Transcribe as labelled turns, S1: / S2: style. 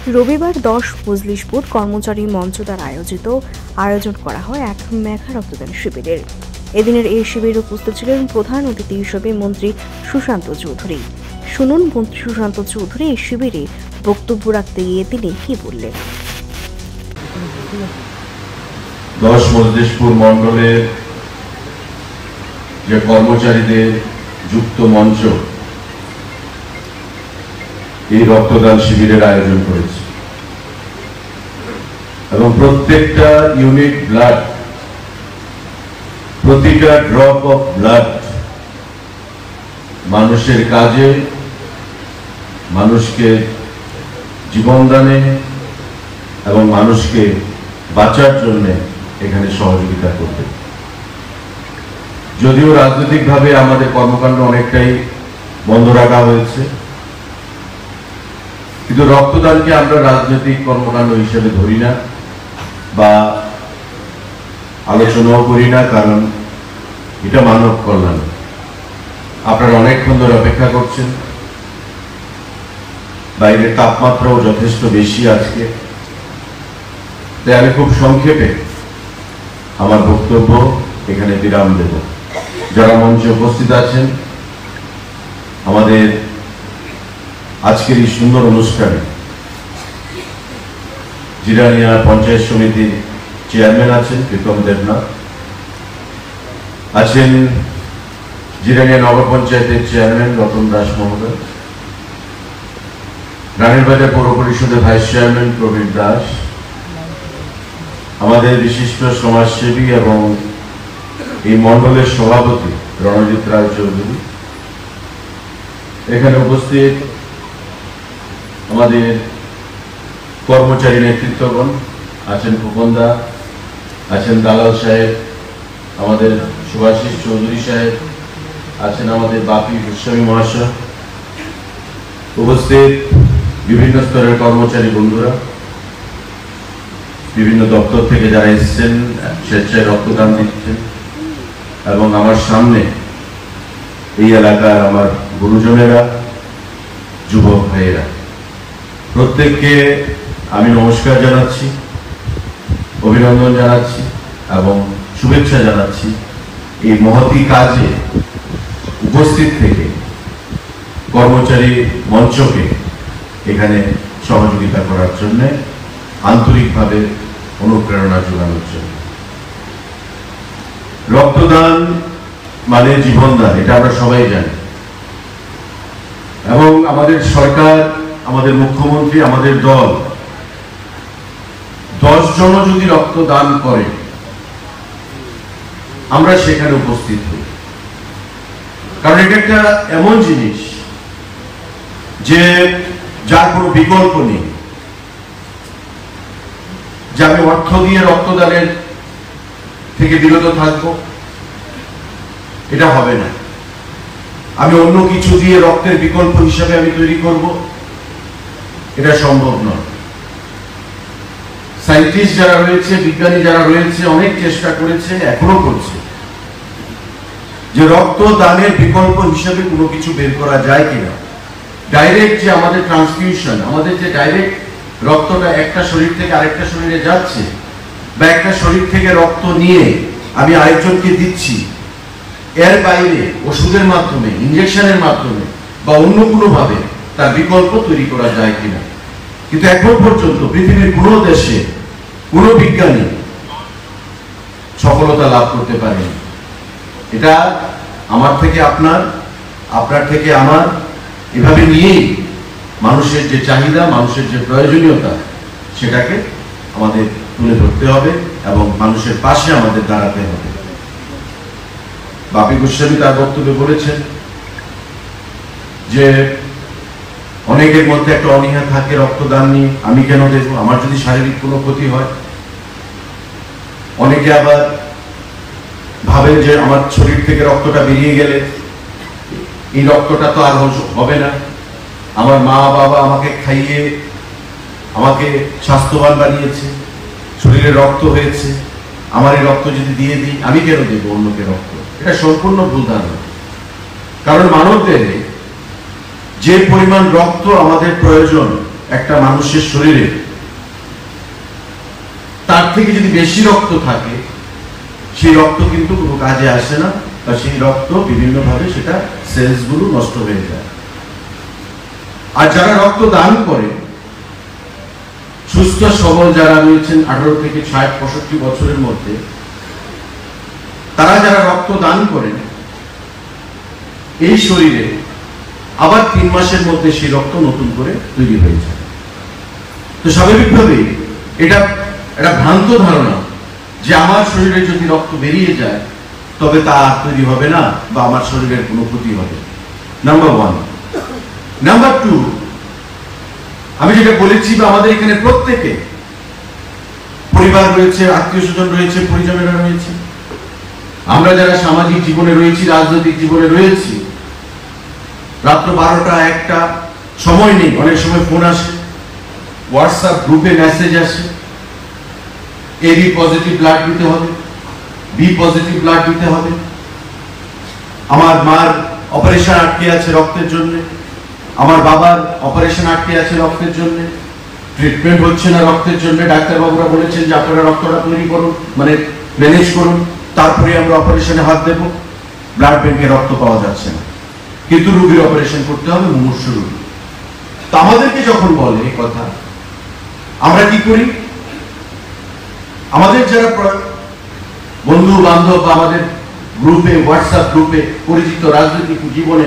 S1: রবিবার 10 মজলিশপুর কর্মচারী মঞ্চ দ্বারা আয়োজন করা হয় এক মেঘা রক্তদান শিবিরের। এদিনের এই শিবিরে উপস্থিত ছিলেন প্রধান অতিথি হিসেবে মন্ত্রী সুশান্ত চৌধুরী। শুনুন মন্ত্রী সুশান্ত চৌধুরী এই শিবিরে বক্তব্য রাখতে গিয়ে তিনি কি বললেন।
S2: 10 মজলিশপুর মণ্ডলের যে কর্মচারীদের যুক্ত মঞ্চ এই রক্তদান শিবিরের আয়োজন করেছে এবং প্রত্যেকটা ইউনিট ব্লাড, প্রতিটা ড্রপ অফ ব্লাড মানুষের কাজে, মানুষকে জীবনদানে এবং মানুষকে বাঁচার জন্য এখানে সহযোগিতা করবে। যদিও রাজনৈতিকভাবে আমাদের কর্মকাণ্ড অনেকটাই বন্ধ রাখা হয়েছে, কিন্তু রক্তদানকে আমরা রাজনৈতিক কর্মকাণ্ড হিসেবে ধরি না বা আলোচনাও করি না, কারণ এটা মানব কল্যাণ। আপনারা অনেকক্ষণ ধরে অপেক্ষা করছেন, বাইরের তাপমাত্রাও যথেষ্ট বেশি আজকে, তাই আমি খুব সংক্ষেপে আমার বক্তব্য এখানে বিরাম দেব। যারা মঞ্চে উপস্থিত আছেন, আমাদের আজকের এই সুন্দর অনুষ্ঠানে জিরানিয়া পঞ্চায়েত সমিতির চেয়ারম্যান আছেন প্রীতম দেবনাথ, আছেন জিরানিয়া নগর পঞ্চায়েতের চেয়ারম্যান রতন দাস মহোদয়, রানীর বাজার পৌর পরিষদের ভাইস চেয়ারম্যান প্রবীর দাস, আমাদের বিশিষ্ট সমাজসেবী এবং এই মণ্ডলের সভাপতি রণজিৎ রায় চৌধুরী, এখানে উপস্থিত আমাদের কর্মচারী নেতৃত্বগণ আছেন, ফুকনদা আছেন, দালাল সাহেব, আমাদের সুভাষিস চৌধুরী সাহেব আছেন, আমাদের বাপি গোস্বামী মহাশয়, উপস্থিত বিভিন্ন স্তরের কর্মচারী বন্ধুরা, বিভিন্ন দপ্তর থেকে যারা এসেছেন স্বেচ্ছায় রক্তদান দিচ্ছেন, এবং আমার সামনে এই এলাকার আমার গুরুজনেরা, যুবক ভাইয়েরা, প্রত্যেককে আমি নমস্কার জানাচ্ছি, অভিনন্দন জানাচ্ছি এবং শুভেচ্ছা জানাচ্ছি এই মহতি কাজে উপস্থিত থেকে কর্মচারী মঞ্চকে এখানে সহযোগিতা করার জন্য, আন্তরিকভাবে অনুপ্রেরণা যোগানোর জন্য। রক্তদান মানে জীবনদান, এটা আমরা সবাই জানি, এবং আমাদের সরকার, আমাদের মুখ্যমন্ত্রী, আমাদের দল 10 জন যদি রক্তদান করে আমরা সেখানে উপস্থিত হই, কারণ এটা একটা এমন জিনিস যে যার কোনো বিকল্প নেই। যে আমি অর্থ দিয়ে রক্তদানের থেকে বিরত থাকবো, এটা হবে না। আমি অন্য কিছু দিয়ে রক্তের বিকল্প হিসাবে আমি তৈরি করব, এটা সম্ভব নয়। সায়েন্টিস্ট যারা রয়েছে, বিজ্ঞানী যারা রয়েছে, অনেক চেষ্টা করেছে, এখনো করছে, যে রক্তদানের বিকল্প হিসাবে কোনো কিছু বের করা যায় কিনা। ডাইরেক্ট যে আমাদের ট্রান্সফিউশন, আমাদের যে ডাইরেক্ট রক্তটা একটা শরীর থেকে আরেকটা শরীরে যাচ্ছে, বা একটা শরীর থেকে রক্ত নিয়ে আমি আরেকজনকে দিচ্ছি, এর বাইরে ওষুধের মাধ্যমে, ইনজেকশনের মাধ্যমে বা অন্য কোনোভাবে তার বিকল্প তৈরি করা যায় কিনা। কিন্তু এখন পর্যন্ত পৃথিবীর কোনো দেশে কোনো বিজ্ঞানী সফলতা লাভ করতে পারেনি। এটা আমার থেকে আপনার, আপনার থেকে আমার, এভাবে নিয়েই মানুষের যে চাহিদা, মানুষের যে প্রয়োজনীয়তা, সেটাকে আমাদের তুলে ধরতে হবে এবং মানুষের পাশে আমাদের দাঁড়াতে হবে। বাপি গোস্বামী তার বক্তব্যে বলেছেন যে অনেকের মধ্যে একটা অনীহা থাকে রক্তদান নিয়ে, আমি কেন দেব, আমার যদি শারীরিক কোনো ক্ষতি হয়। অনেকে আবার ভাবেন যে আমার শরীর থেকে রক্তটা বেরিয়ে গেলে এই রক্তটা তো আর হবে না, আমার মা বাবা আমাকে খাইয়ে আমাকে স্বাস্থ্যবান বানিয়েছে, শরীরে রক্ত হয়েছে, আমার এই রক্ত যদি দিয়ে দিই, আমি কেন দেবো অন্যকে রক্ত। এটা সম্পূর্ণ ভুল ধারণা। কারণ মানব দেহে যে পরিমাণ রক্ত আমাদের প্রয়োজন একটা মানুষের শরীরে তার থেকে যদি বেশি রক্ত থাকে, সেই রক্ত কিন্তু কোনো কাজে আসে না, বা সেই রক্ত বিভিন্নভাবে সেটা সেলস গুলো নষ্ট হয়ে যায়। আর যারা রক্ত দান করে, সুস্থ সবল যারা রয়েছেন 18 থেকে 60-65 বছরের মধ্যে, তারা যারা রক্ত দান করেন, এই শরীরে আবার 3 মাসের মধ্যে সেই রক্ত নতুন করে তৈরি হয়ে যায়। তো স্বাভাবিকভাবেই এটা একটা ভ্রান্ত ধারণা যে আমার শরীরে যদি রক্ত বেরিয়ে যায় তবে তা আর তৈরি হবে না বা আমার শরীরের কোনো ক্ষতি হবে। নাম্বার 1। নাম্বার 2, আমি যেটা বলেছি, বা আমাদের এখানে প্রত্যেকে পরিবার রয়েছে, আত্মীয় স্বজন রয়েছে, পরিজনেরা রয়েছে, আমরা যারা সামাজিক জীবনে রয়েছি, রাজনৈতিক জীবনে রয়েছি, রাত্র 12টা 1টা সময় নেই, অনেক সময় ফোন আসে, হোয়াটসঅ্যাপ গ্রুপে মেসেজ আসে, এবি পজিটিভ ব্লাড দিতে হবে, বি পজিটিভ ব্লাড দিতে হবে, আমার মার অপারেশন আটকে আছে রক্তের জন্য, আমার বাবার অপারেশন আটকে আছে রক্তের জন্য, ট্রিটমেন্ট হচ্ছে না রক্তের জন্য, ডাক্তারবাবুরা বলেছেন যে আপনারা রক্তটা তৈরি করুন, মানে ম্যানেজ করুন, তারপরে আমরা অপারেশনে হাত দেব। ব্লাড ব্যাংকে রক্ত পাওয়া যাচ্ছে না, কিন্তু রোগীর অপারেশন করতে হবে, মুমূর্ষু রোগী। তো আমাদেরকে যখন বলে এই কথা, আমরা কি করি? আমাদের যারা বন্ধু বান্ধব বা আমাদের গ্রুপে, হোয়াটসঅ্যাপ গ্রুপে, পরিচিত রাজনৈতিক জীবনে